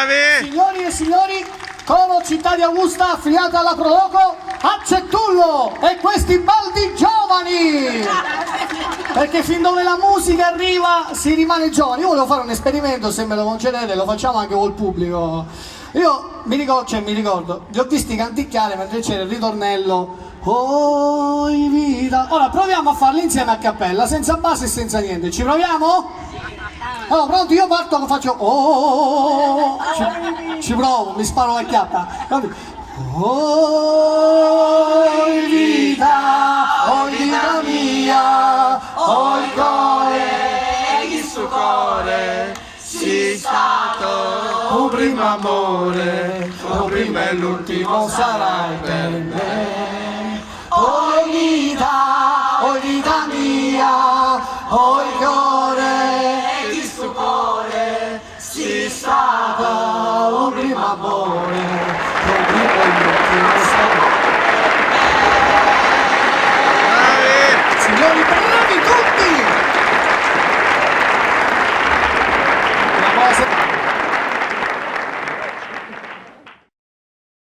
bravi! Signori e signori, coro Città di Augusta affiliata alla Proloco, a Cettullo e questi baldi giovani! Perché fin dove la musica arriva si rimane giovani. Io volevo fare un esperimento, se me lo concedete, lo facciamo anche col pubblico. Io mi ricordo, li ho visti canticchiare mentre c'era il ritornello "Oi vita". Ora proviamo a farlo insieme a cappella, senza base e senza niente. Ci proviamo? Allora, pronti? Io parto, faccio "Oh". Ci provo, mi sparo la chiappa. Oi vita mia, oi cuore, Il suo cuore si stato un primo amore, un primo e l'ultimo sarai per me. oi vita mia, oi cuore, Il suo cuore si stato un primo amore.